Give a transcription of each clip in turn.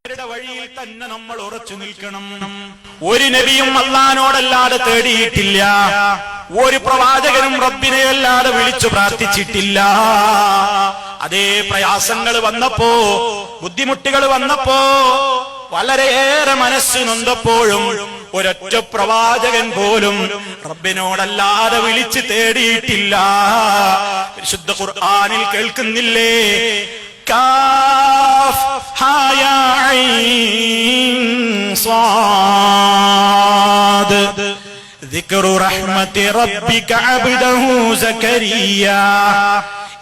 വഴിയിൽ തന്നെ നമ്മൾ ഉറച്ചു നിൽക്കണം. ഒരു നബിയും അല്ലാഹുവോടല്ലാതെ തേടിയിട്ടില്ല, ഒരു പ്രവാചകനും റബ്ബിനെ അല്ലാതെ വിളിച്ചു പ്രാർത്ഥിച്ചിട്ടില്ല. അതേ പ്രയാസങ്ങൾ വന്നപ്പോ, ബുദ്ധിമുട്ടുകൾ വന്നപ്പോ, വളരെയേറെ മനസ്സ് നൊന്തപ്പോഴും ഒരൊറ്റ പ്രവാചകൻ പോലും റബ്ബിനോടല്ലാതെ വിളിച്ച് തേടിയിട്ടില്ല. വിശുദ്ധ ഖുർആനിൽ കേൾക്കുന്നില്ലേ, കാഫ് ഹാ യാ ഐൻ സ്വാദ് ദിക്റു റഹ്മതി റബ്ബിക അബ്ദഹു സകരിയ്യ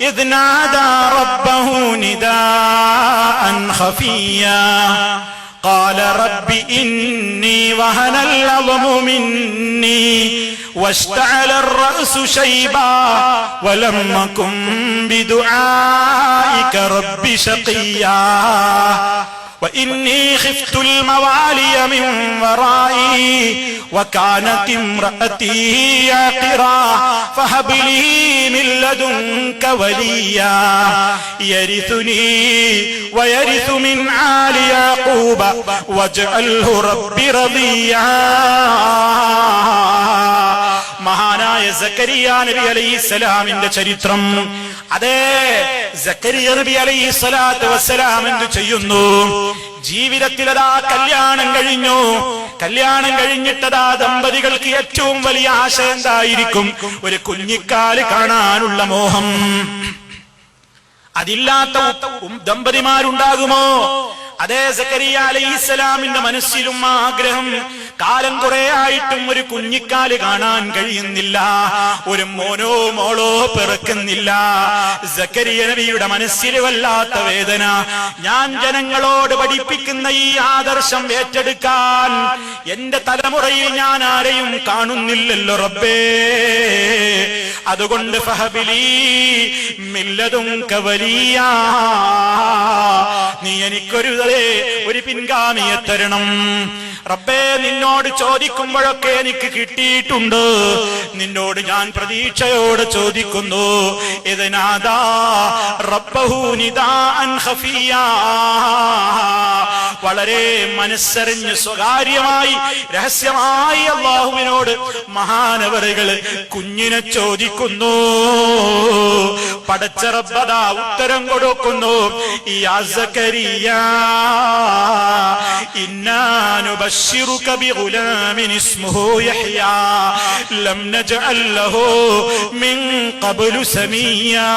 ഇദ് നാദാ റബ്ബഹു നിദാഅൻ ഖഫിയ്യ قال رب إني وهن العظم مني واشتعل الرأس شيبا ولم أكن بدعائك رب شقيا وإني خفت الموالي من ورائي وكانت امرأتي عاقرا فهب لي من لدنك وليا يرثني ويرث من آل يعقوب واجعله رب رضيا. മഹാനായ സക്കരിയ നബി അലൈഹിസ്സലാമിന്റെ ചരിത്രം. അതേ സക്കരിയ നബി അലൈഹിസ്സലാത്തു വസ്സലാം എന്തു ചെയ്യുന്നു? ജീവിതത്തിൽ അതാ കല്യാണം കഴിഞ്ഞു. കല്യാണം കഴിഞ്ഞിട്ടതാ ദമ്പതികൾക്ക് ഏറ്റവും വലിയ ആശ എന്തായിരിക്കും? ഒരു കുഞ്ഞിക്കാല് കാണാനുള്ള മോഹം. അതില്ലാത്ത ദമ്പതിമാരുണ്ടാകുമോ? അതേ സക്കരിയ അലൈഹിസ്സലാമിന്റെ മനസ്സിലും ആഗ്രഹം. കാലം കുറെ ആയിട്ടും ഒരു കുഞ്ഞിക്കാല് കാണാൻ കഴിയുന്നില്ല, ഒരു മോനോ മോളോ പിറക്കുന്നില്ല. സക്കരിയ നബിയുടെ മനസ്സിൽ വല്ലാത്ത വേദന. ഞാൻ ജനങ്ങളോട് പഠിപ്പിക്കുന്ന ഈ ആദർശം ഏറ്റെടുക്കാൻ എന്റെ തലമുറയിൽ ഞാൻ ആരെയും കാണുന്നില്ലല്ലോ റബ്ബേ. അതുകൊണ്ട് ഫഹബിലി മില്ലതുക വലിയാ, നീ എനിക്കൊരു പിൻഗാമിയെ തരണം റബ്ബേ. നിന്നോട് ചോദിക്കുമ്പോഴൊക്കെ എനിക്ക് കിട്ടിയിട്ടുണ്ട്, നിന്നോട് ഞാൻ പ്രതീക്ഷയോട് ചോദിക്കുന്നു. ഇദ്നാദാ റബ്ബഹു നിദാഅൻ ഖഫിയ്യാ, വളരെ മനസ്സറിഞ്ഞ് സ്വകാര്യമായി രഹസ്യമായി അല്ലാഹുവിനോട് മഹാനവറുകൾ കുഞ്ഞിനെ ചോദിക്കുന്നു. പടച്ച റബ്ബദാ ഉത്തരം കൊടുക്കുന്നു. യാ സക്കരിയ ഇന്നാ നുബശ്ശിറുക ബിഗുലാമിൻ ഇസ്മുഹു യഹ്യാ ലം നജ്അൽ ലഹു മിൻ ഖബ്ലു സമീയാ.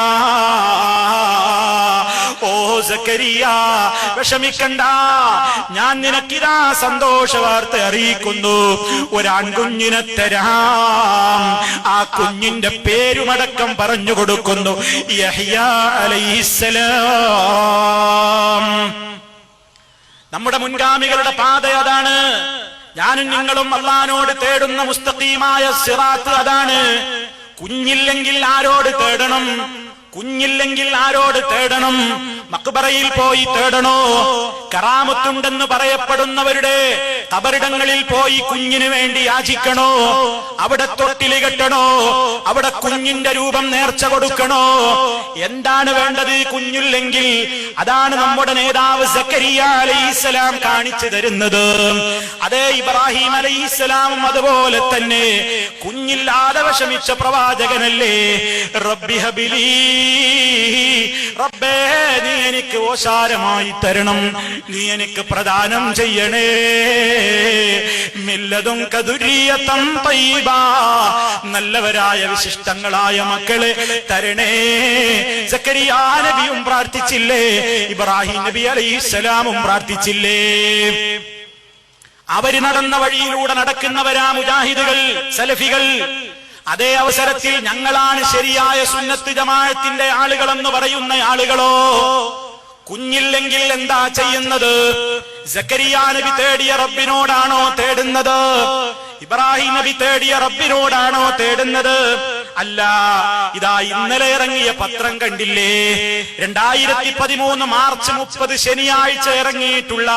ഓ സക്കരിയ, വിഷമിക്കണ്ട, ഞാൻ നിനക്കിതാ സന്തോഷ വാർത്ത അറിയിക്കുന്നു. ഒരാൺകുഞ്ഞിനെ തരാം. ആ കുഞ്ഞിന്റെ പേരുമടക്കം പറഞ്ഞു കൊടുക്കുന്നു, യഹ്യാ അലൈഹിസ്സലാം. നമ്മുടെ മുൻഗാമികളുടെ പാത അതാണ്. ഞാനും നിങ്ങളും അല്ലാഹുവോട് തേടുന്ന മുസ്തഖീമായ സിറാത്ത് അതാണ്. കുഞ്ഞില്ലെങ്കിൽ ആരോട് തേടണം? കുഞ്ഞില്ലെങ്കിൽ ആരോട് തേടണം? മക്ബറയിൽ പോയി തേടണോ? കറാമത്തുണ്ടെന്ന് പറയപ്പെടുന്നവരുടെ ഖബറിടങ്ങളിൽ പോയി കുഞ്ഞിന് വേണ്ടി യാചിക്കണോ? അവിടെ തൊട്ടില് കെട്ടണോ? അവിടെ കുഞ്ഞിന്റെ രൂപം നേർച്ച കൊടുക്കണോ? എന്താണ് വേണ്ടത് കുഞ്ഞില്ലെങ്കിൽ? അതാണ് നമ്മുടെ നേതാവ് സക്കരിയ അലൈഹിസ്സലാം കാണിച്ചു തരുന്നത്. അതേ ഇബ്രാഹിം അലൈഹിസ്സലാമും അതുപോലെ തന്നെ കുഞ്ഞില്ലാതെ വിഷമിച്ച പ്രവാചകനല്ലേ. റബ്ബി ഹബിലി, റബ്ബേ നീ എനിക്ക് ഓശാരമായി തരണം, നീ എനിക്ക് പ്രദാനം ചെയ്യണേ. മില്ലതുക ദുരിയതൻ തയ്യിബ, നല്ലവരായ വിശിഷ്ടങ്ങളായ മക്കളെ തരണേ. സക്കരിയ നബിയും പ്രാർത്ഥിച്ചില്ലേ? ഇബ്രാഹിം നബി അലൈഹിസ്സലാമും പ്രാർത്ഥിച്ചില്ലേ? അവര് നടന്ന വഴിയിലൂടെ നടക്കുന്നവരാ മുജാഹിദുകൾ, സലഫികൾ. അതേ അവസരത്തിൽ ഞങ്ങളാണ് ശരിയായ സുന്നത്ത് ജമാഅത്തിന്റെ ആളുകളെന്ന് പറയുന്ന ആളുകളോ കുഞ്ഞില്ലെങ്കിൽ എന്താ ചെയ്യുന്നത്? സക്കരിയ നബി തേടിയ റബ്ബിനോടാണോ തേടുന്നത്? ഇബ്രാഹിം നബി തേടിയ റബ്ബിനോടാണോ തേടുന്നത്? അല്ല. ഇതാ ഇന്നലെ ഇറങ്ങിയ പത്രം കണ്ടില്ലേ? 2013 മാർച്ച് 30 ശനിയാഴ്ച ഇറങ്ങിയിട്ടുള്ള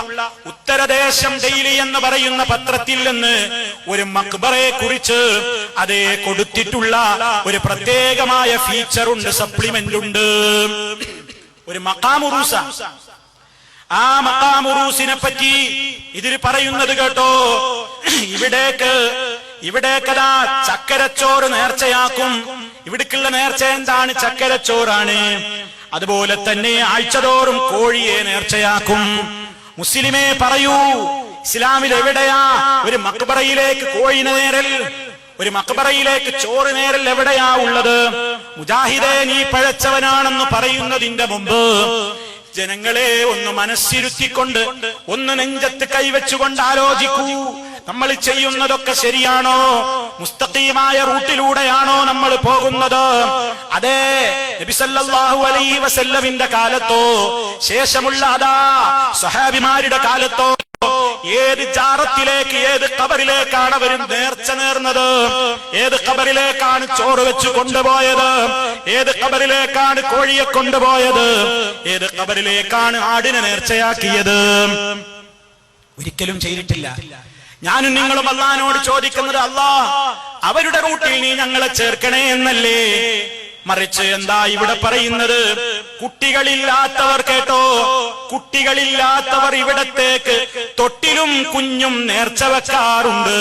ഉത്തരദേശം ഡെയിലി എന്ന് പറയുന്ന പത്രത്തിൽ നിന്ന് ഒരു മക്ബറയെ കുറിച്ച് അതേ കൊടുത്തിട്ടുള്ള ഒരു പ്രത്യേകമായ ഫീച്ചർ ഉണ്ട്, സപ്ലിമെന്റ് ഉണ്ട്. ഒരു മഖാം ഉറൂസ. ആ മഖാം ഉംറാ മുറൂസിനെ പറ്റി ഇതിൽ പറയുന്നത് കേട്ടോ. ഇവിടേക്കതാ ചക്കരച്ചോറ് നേർച്ചയാക്കും. ഇവിടേക്കുള്ള നേർച്ച എന്താണ്? ചക്കരച്ചോറാണ്. അതുപോലെ തന്നെ ആഴ്ചതോറും കോഴിയെ നേർച്ചയാക്കും. മുസ്ലിമേ പറയൂ, ഇസ്ലാമിൽ എവിടെയാ ഒരു മക്ബറയിലേക്ക് കോഴിനെ നേരൽ, ഒരു മക്ബറയിലേക്ക് ചോറ് നേരൽ എവിടെയാ ഉള്ളത്? മുജാഹിദേ, നീ പഴച്ചവനാണെന്ന് പറയുന്നതിന്റെ മുമ്പ് ജനങ്ങളെ ഒന്ന് മനസ്സിരുത്തിക്കൊണ്ട്, ഒന്ന് നെഞ്ചത്ത് കൈവച്ചുകൊണ്ട് ആലോചിക്കൂ. നമ്മൾ ചെയ്യുന്നതൊക്കെ ശരിയാണോ? മുസ്തഖീമായ റൂട്ടിലൂടെയാണോ നമ്മൾ പോകുന്നത്? അതെ, നബി സല്ലല്ലാഹു അലൈഹി വസല്ലമിന്റെ കാലത്തോ ശേഷമുള്ള അതാ സ്വഹാബിമാരുടെ കാലത്തോ ഏത് ജാറത്തിലേക്ക്, ഏത് ഖബറിലേക്കാണ് അവർ നേർച്ച നേർന്നത്? ഏത് ഖബറിലേക്കാണ് ചോറ് വെച്ച് കൊണ്ടുപോയത്? ഏത് ഖബറിലേക്കാണ് കോഴിയെ കൊണ്ടുപോയത്? ഏത് ഖബറിലേക്കാണ് ആടിനെ നേർച്ചയാക്കിയത്? ഒരിക്കലും ചെയ്തിട്ടില്ല. ഞാനും നിങ്ങളും അല്ലാഹുവിനോട് ചോദിക്കുന്നത്, അല്ലാഹ് അവരുടെ റൂട്ടിൽ നീ ഞങ്ങളെ ചേർക്കണേ എന്നല്ലേ. മറിച്ച് എന്താ ഇവിടെ പറയുന്നത്? കുട്ടികളില്ലാത്തവർ, കേട്ടോ, കുട്ടികളില്ലാത്തവർ ഇവിടത്തേക്ക് തൊട്ടിലും കുഞ്ഞും നേർച്ച വെക്കാറുണ്ട്.